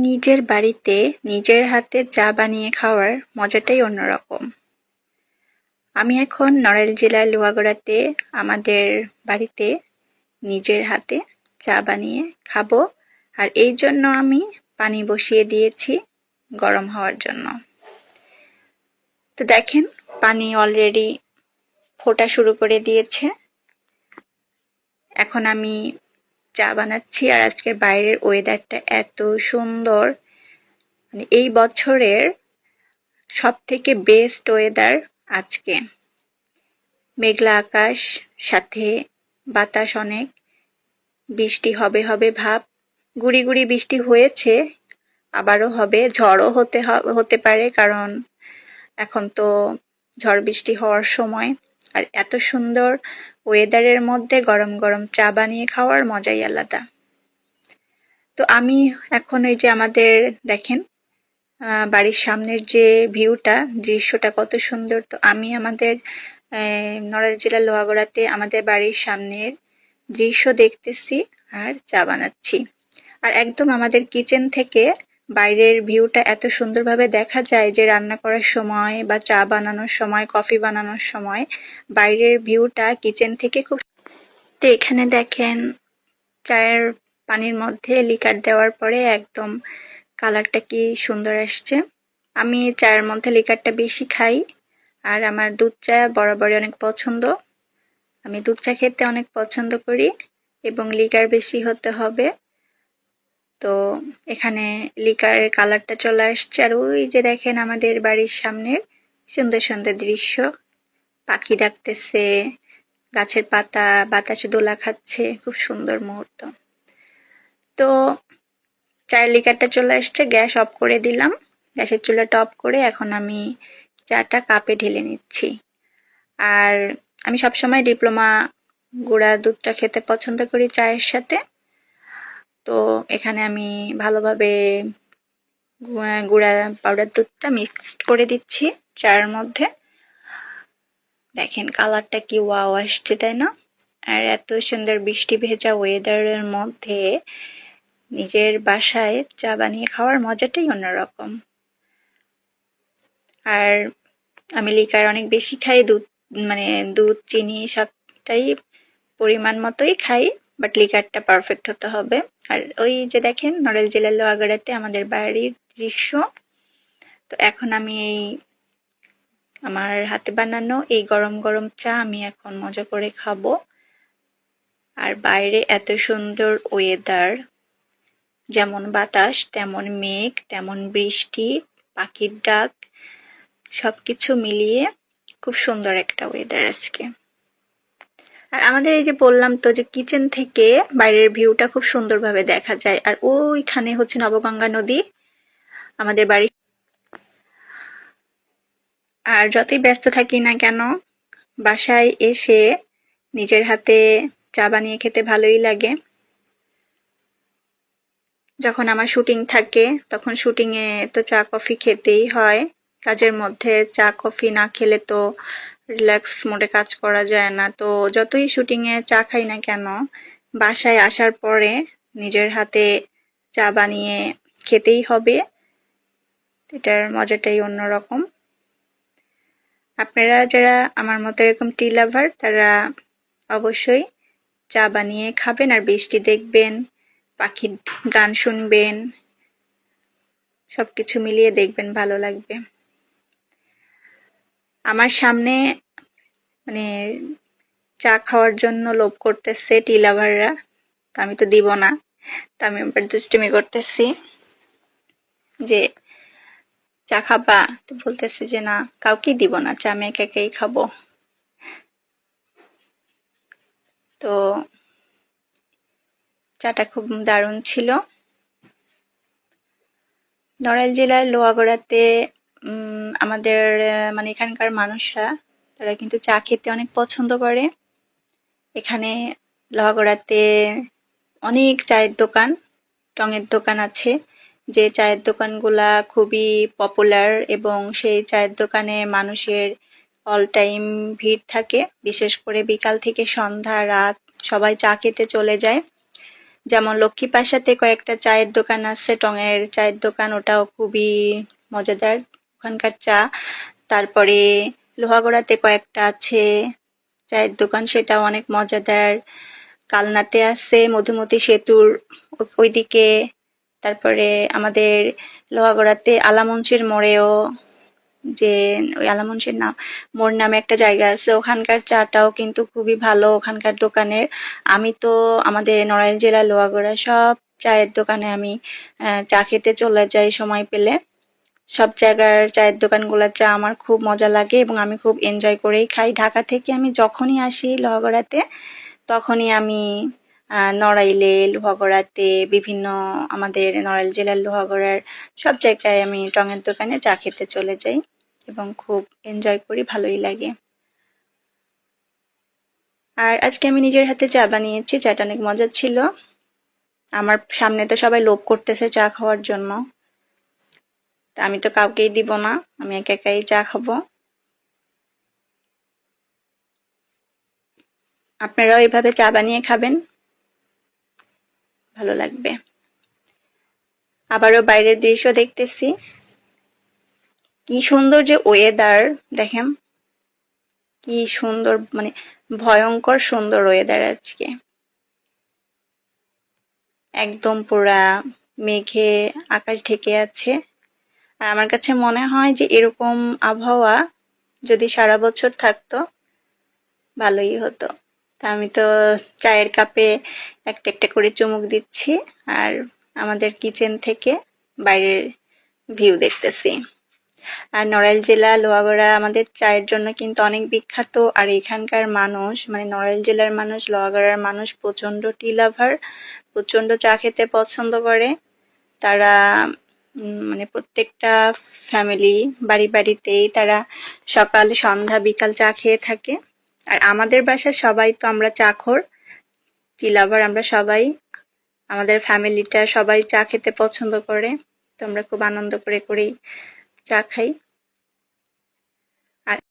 নিজের বাড়িতে নিজের হাতে চা বানিয়ে খাওয়ার মজাটাই অন্যরকম। আমি এখন নড়াইল জেলার লোহাগড়াতে আমাদের বাড়িতে নিজের হাতে চা বানিয়ে খাবো। আর এই জন্য আমি পানি বসিয়ে দিয়েছি গরম হওয়ার জন্য। তো দেখেন, পানি অলরেডি ফোটা শুরু করে দিয়েছে। এখন আমি চা বানাচ্ছি। আর আজকের বাইরের ওয়েদারটা এত সুন্দর, মানে এই বছরের সব থেকে বেস্ট ওয়েদার আজকে। মেঘলা আকাশ, সাথে বাতাস অনেক, বৃষ্টি হবে হবে ভাব। গুড়ি গুড়ি বৃষ্টি হয়েছে, আবারও হবে, ঝড়ও হতে পারে, কারণ এখন তো ঝড় বৃষ্টি হওয়ার সময়। আর এত সুন্দর ওয়েদারের মধ্যে গরম গরম চা বানিয়ে খাওয়ার মজাই আলাদা। তো আমি এখন এই যে আমাদের দেখেন বাড়ির সামনের যে ভিউটা, দৃশ্যটা কত সুন্দর। তো আমি আমাদের নড়াইল জেলার লোহাগড়াতে আমাদের বাড়ির সামনের দৃশ্য দেখতেছি আর চা বানাচ্ছি। আর একদম আমাদের কিচেন থেকে বাইরের ভিউটা এত সুন্দরভাবে দেখা যায় যে রান্না করার সময় বা চা বানানোর সময়, কফি বানানোর সময় বাইরের ভিউটা কিচেন থেকে খুব। তো এখানে দেখেন, চায়ের পানির মধ্যে লিকার দেওয়ার পরে একদম কালারটা কি সুন্দর আসছে। আমি চায়ের মধ্যে লিকারটা বেশি খাই, আর আমার দুধ চা বরাবরই অনেক পছন্দ। আমি দুধ চা খেতে অনেক পছন্দ করি এবং লিকার বেশি হতে হবে। তো এখানে লিকারের কালারটা চলে আসছে। আর ওই যে দেখেন আমাদের বাড়ির সামনের সুন্দর সুন্দর দৃশ্য, পাখি ডাকতেছে, গাছের পাতা বাতাসে দোলা খাচ্ছে, খুব সুন্দর মুহূর্ত। তো চায়ের লিকারটা চলে আসছে, গ্যাস অফ করে দিলাম, গ্যাসের চুলাটা অফ করে এখন আমি চাটা কাপে ঢেলে নিচ্ছি। আর আমি সবসময় ডিপ্লোমা গুঁড়া দুধটা খেতে পছন্দ করি চায়ের সাথে। তো এখানে আমি ভালোভাবে গুঁড়া পাউডার দুধটা মিক্সড করে দিচ্ছি চায়ের মধ্যে। দেখেন কালারটা কি ওয়াও আসছে, তাই না? আর এত সুন্দর বৃষ্টি ভেজা ওয়েদারের মধ্যে নিজের বাসায় চা বানিয়ে খাওয়ার মজাটাই অন্যরকম। আর আমি লিকার অনেক বেশি খাই, দুধ চিনি সবটাই পরিমাণ মতোই খাই, বাট লিকারটা পারফেক্ট হতে হবে। আর ওই যে দেখেন নড়াইল জেলার লোহাগড়াতে আমাদের বাড়ির দৃশ্য। তো এখন আমি এই আমার হাতে বানানো এই গরম গরম চা আমি এখন মজা করে খাবো। আর বাইরে এত সুন্দর ওয়েদার, যেমন বাতাস তেমন মেঘ তেমন বৃষ্টি, পাখির ডাক, সবকিছু মিলিয়ে খুব সুন্দর একটা ওয়েদার আজকে। আর আমাদের এই যে বললাম তো যে কিচেন থেকে বাইরের ভিউটা খুব সুন্দরভাবে দেখা যায়। আর ওইখানে হচ্ছে নবগঙ্গা নদী আমাদের বাড়ি। আর যতই ব্যস্ত থাকি না কেন, বাসায় এসে নিজের হাতে চা বানিয়ে খেতে ভালোই লাগে। যখন আমার শুটিং থাকে তখন শুটিংয়ে তো চা কফি খেতেই হয়। কাজের মধ্যে চা কফি না খেলে তো রিল্যাক্স মোডে কাজ করা যায় না। তো যতই শুটিংয়ে চা খাই না কেন, বাসায় আসার পরে নিজের হাতে চা বানিয়ে খেতেই হবে। এটার মজাটাই অন্যরকম। আপনারা যারা আমার মতো এরকম টি লাভার, তারা অবশ্যই চা বানিয়ে খাবেন আর বৃষ্টি দেখবেন, পাখির গান শুনবেন, সবকিছু মিলিয়ে দেখবেন ভালো লাগবে। আমার সামনে মানে চা খাওয়ার জন্য লোভ করতেছে টি লাভাররা, তো আমি তো দিব না। তো আমি এবার দুষ্টুমি করতেছি যে চা খাবা, তো বলতেছে যে না, কাউকে দিব না চা, আমি একা একাই খাবো। তো চাটা খুব দারুণ ছিল। নড়াইল জেলার লোহাগড়াতে আমাদের মানে এখানকার মানুষরা, তারা কিন্তু চা খেতে অনেক পছন্দ করে। এখানে লোহাগড়াতে অনেক চায়ের দোকান, টঙের দোকান আছে, যে চায়ের দোকানগুলা খুবই পপুলার এবং সেই চায়ের দোকানে মানুষের অল টাইম ভিড় থাকে। বিশেষ করে বিকাল থেকে সন্ধ্যা রাত সবাই চা খেতে চলে যায়। যেমন লক্ষ্মীপাশাতে কয়েকটা চায়ের দোকান আছে, টঙের চায়ের দোকান, ওটাও খুবই মজাদার ওখানকার চা। তারপরে লোহাগড়াতে কয়েকটা আছে চায়ের দোকান, সেটাও অনেক মজাদার। কালনাতে আছে মধুমতি সেতুর ওইদিকে। তারপরে আমাদের লোহাগড়াতে আলামঞ্চের মোড়েও, যে ওই আলামঞ্চের মোড় নামে একটা জায়গা আছে, ওখানকার চাটাও কিন্তু খুবই ভালো ওখানকার দোকানের। আমি তো আমাদের নড়াইল জেলার লোহাগড়া সব চায়ের দোকানে আমি চা খেতে চলে যাই সময় পেলে। সব জায়গার চায়ের দোকানগুলোর চা আমার খুব মজা লাগে এবং আমি খুব এনজয় করেই খাই। ঢাকা থেকে আমি যখনই আসি লোহাগড়াতে, তখনই আমি নড়াইলে, লোহাগড়াতে, বিভিন্ন আমাদের নড়াইল জেলার লোহাগড়ার সব জায়গায় আমি টঙের দোকানে চা খেতে চলে যাই এবং খুব এনজয় করি, ভালোই লাগে। আর আজকে আমি নিজের হাতে চা বানিয়েছি, চাটা অনেক মজা ছিল। আমার সামনে তো সবাই লোভ করতেছে চা খাওয়ার জন্য, তা আমি তো কাউকেই দিব না, আমি একা একাই চা খাবো। আপনারাও এভাবে চা বানিয়ে খাবেন, ভালো লাগবে। আবারও বাইরের দৃশ্য দেখতেছি, কি সুন্দর যে ওয়েদার দেখেন, কি সুন্দর, মানে ভয়ঙ্কর সুন্দর ওয়েদার আজকে। একদম পুরা মেঘে আকাশ ঢেকে আছে। আর আমার কাছে মনে হয় যে এরকম আবহাওয়া যদি সারা বছর থাকতো ভালোই হতো। তা আমি তো চায়ের কাপে একটা একটা করে চুমুক দিচ্ছি আর আমাদের কিচেন থেকে বাইরের ভিউ দেখতেছি। আর নড়াইল জেলা লোহাগড়া আমাদের চায়ের জন্য কিন্তু অনেক বিখ্যাত। আর এখানকার মানুষ, মানে নড়াইল জেলার মানুষ, লোহাগড়ার মানুষ প্রচন্ড টি লাভার, প্রচন্ড চা খেতে পছন্দ করে। তারা মানে প্রত্যেকটা ফ্যামিলি বাড়িতেই তারা সকাল সন্ধ্যা বিকাল চা খেয়ে থাকে। আর আমাদের বাসার সবাই তো আমরা চাখোর, টি লাভার, আমরা সবাই, আমাদের ফ্যামিলিটা সবাই চা খেতে পছন্দ করে। তো আমরা খুব আনন্দ করে করেই চা খাই।